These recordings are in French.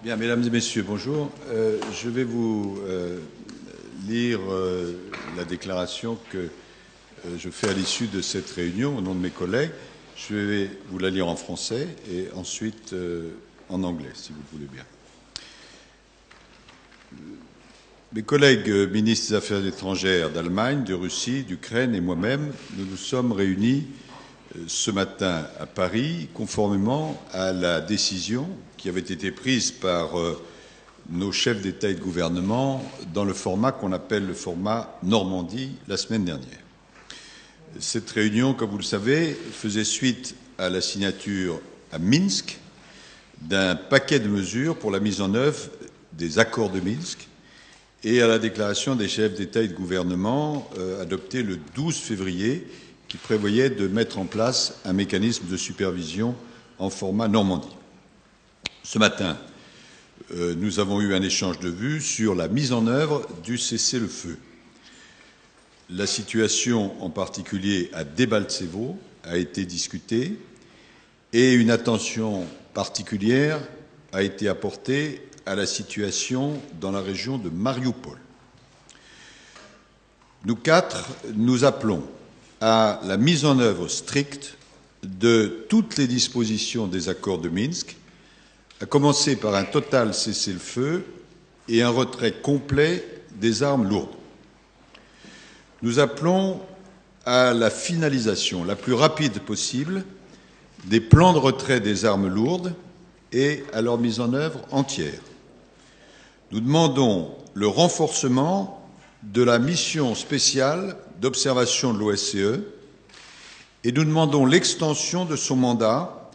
Bien, mesdames et messieurs, bonjour. Je vais vous lire la déclaration que je fais à l'issue de cette réunion au nom de mes collègues. Je vais vous la lire en français et ensuite en anglais, si vous le voulez bien. Mes collègues ministres des Affaires étrangères d'Allemagne, de Russie, d'Ukraine et moi-même, nous nous sommes réunis ce matin à Paris, conformément à la décision qui avait été prise par nos chefs d'État et de gouvernement dans le format qu'on appelle le format Normandie la semaine dernière. Cette réunion, comme vous le savez, faisait suite à la signature à Minsk d'un paquet de mesures pour la mise en œuvre des accords de Minsk et à la déclaration des chefs d'État et de gouvernement adoptée le 12 février qui prévoyait de mettre en place un mécanisme de supervision en format Normandie. Ce matin, nous avons eu un échange de vues sur la mise en œuvre du cessez-le-feu. La situation, en particulier à Debaltsevo, a été discutée et une attention particulière a été apportée à la situation dans la région de Mariupol. Nous quatre, nous appelons à la mise en œuvre stricte de toutes les dispositions des accords de Minsk, à commencer par un total cessez-le-feu et un retrait complet des armes lourdes. Nous appelons à la finalisation la plus rapide possible des plans de retrait des armes lourdes et à leur mise en œuvre entière. Nous demandons le renforcement de la mission spéciale d'observation de l'OSCE et nous demandons l'extension de son mandat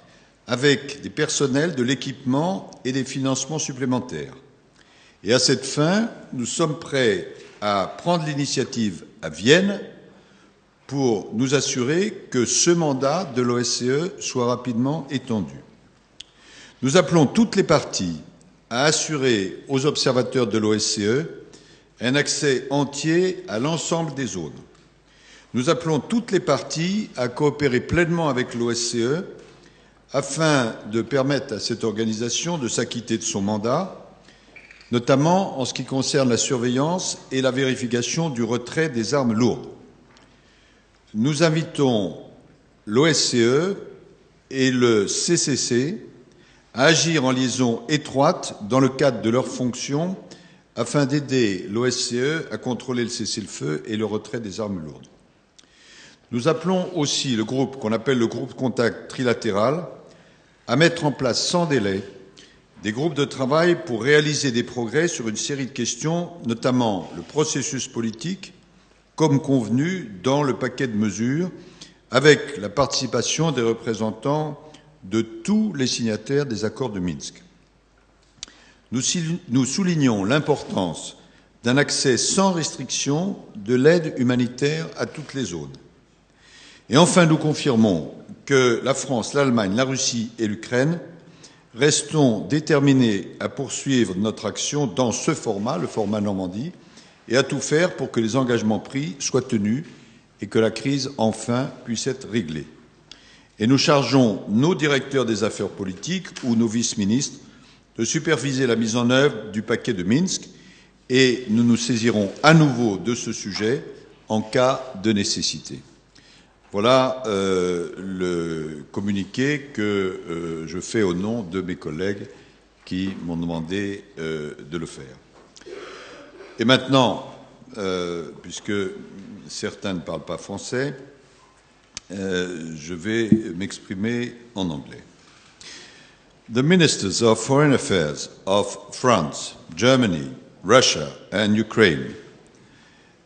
avec des personnels, de l'équipement et des financements supplémentaires. Et à cette fin, nous sommes prêts à prendre l'initiative à Vienne pour nous assurer que ce mandat de l'OSCE soit rapidement étendu. Nous appelons toutes les parties à assurer aux observateurs de l'OSCE un accès entier à l'ensemble des zones. Nous appelons toutes les parties à coopérer pleinement avec l'OSCE afin de permettre à cette organisation de s'acquitter de son mandat, notamment en ce qui concerne la surveillance et la vérification du retrait des armes lourdes. Nous invitons l'OSCE et le CCC à agir en liaison étroite dans le cadre de leurs fonctions afin d'aider l'OSCE à contrôler le cessez-le-feu et le retrait des armes lourdes. Nous appelons aussi le groupe qu'on appelle le groupe contact trilatéral à mettre en place sans délai des groupes de travail pour réaliser des progrès sur une série de questions, notamment le processus politique, comme convenu dans le paquet de mesures, avec la participation des représentants de tous les signataires des accords de Minsk. Nous soulignons l'importance d'un accès sans restriction de l'aide humanitaire à toutes les zones. Et enfin, nous confirmons que la France, l'Allemagne, la Russie et l'Ukraine restons déterminés à poursuivre notre action dans ce format, le format Normandie, et à tout faire pour que les engagements pris soient tenus et que la crise, enfin, puisse être réglée. Et nous chargeons nos directeurs des affaires politiques ou nos vice-ministres de superviser la mise en œuvre du paquet de Minsk et nous nous saisirons à nouveau de ce sujet en cas de nécessité. Voilà le communiqué que je fais au nom de mes collègues qui m'ont demandé de le faire. Et maintenant, puisque certains ne parlent pas français, je vais m'exprimer en anglais. The ministers of foreign affairs of France, Germany, Russia and Ukraine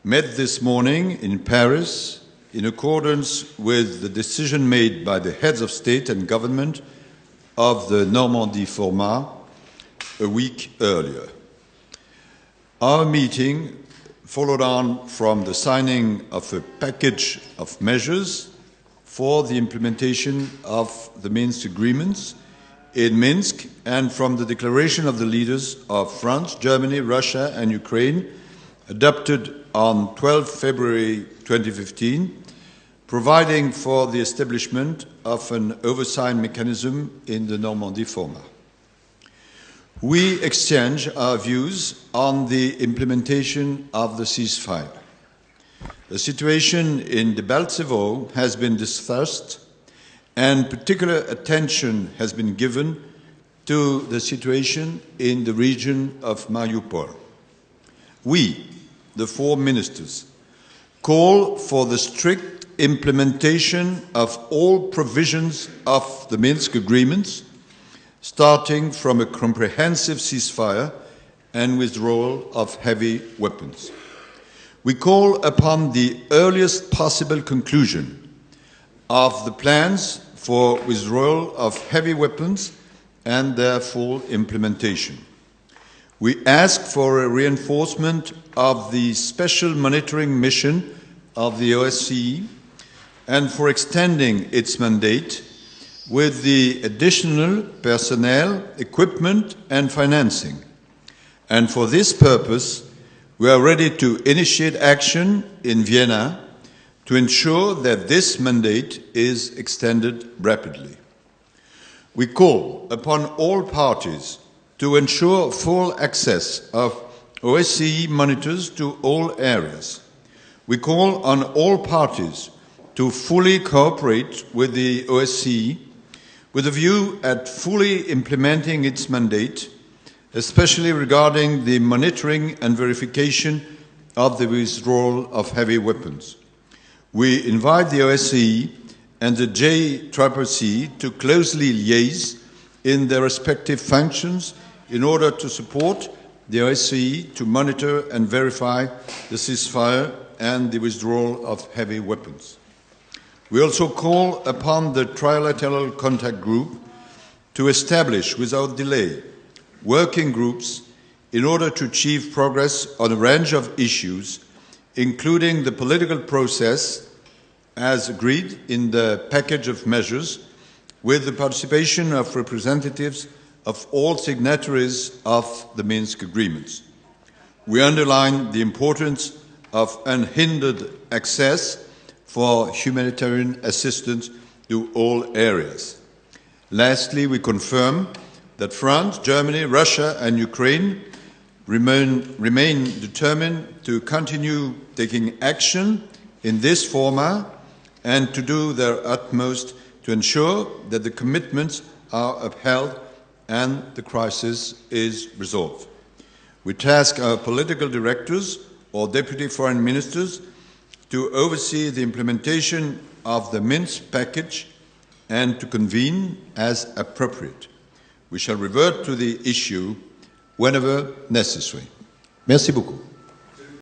met this morning in Paris in accordance with the decision made by the heads of state and government of the Normandie format a week earlier. Our meeting followed on from the signing of a package of measures for the implementation of the Minsk agreements in Minsk and from the declaration of the leaders of France, Germany, Russia and Ukraine adopted on 12 February 2015, providing for the establishment of an oversight mechanism in the Normandy format. We exchange our views on the implementation of the ceasefire. The situation in Debaltsevo has been discussed, and particular attention has been given to the situation in the region of Mariupol. We, the four ministers, call for the strict implementation of all provisions of the Minsk agreements, starting from a comprehensive ceasefire and withdrawal of heavy weapons. We call upon the earliest possible conclusion of the plans for withdrawal of heavy weapons and their full implementation. We ask for a reinforcement of the special monitoring mission of the OSCE and for extending its mandate with the additional personnel, equipment and financing. And for this purpose, we are ready to initiate action in Vienna to ensure that this mandate is extended rapidly. We call upon all parties to ensure full access of OSCE monitors to all areas. We call on all parties to fully cooperate with the OSCE with a view at fully implementing its mandate, especially regarding the monitoring and verification of the withdrawal of heavy weapons. We invite the OSCE and the JCCC to closely liaise in their respective functions in order to support the OSCE to monitor and verify the ceasefire and the withdrawal of heavy weapons. We also call upon the Trilateral Contact Group to establish without delay working groups in order to achieve progress on a range of issues, including the political process as agreed in the package of measures with the participation of representatives of all signatories of the Minsk agreements. We underline the importance of unhindered access for humanitarian assistance to all areas. Lastly, we confirm that France, Germany, Russia and Ukraine remain determined to continue taking action in this format and to do their utmost to ensure that the commitments are upheld and the crisis is resolved. We task our political directors or deputy foreign ministers to oversee the implementation of the Minsk package and to convene as appropriate. We shall revert to the issue whenever necessary. Merci beaucoup.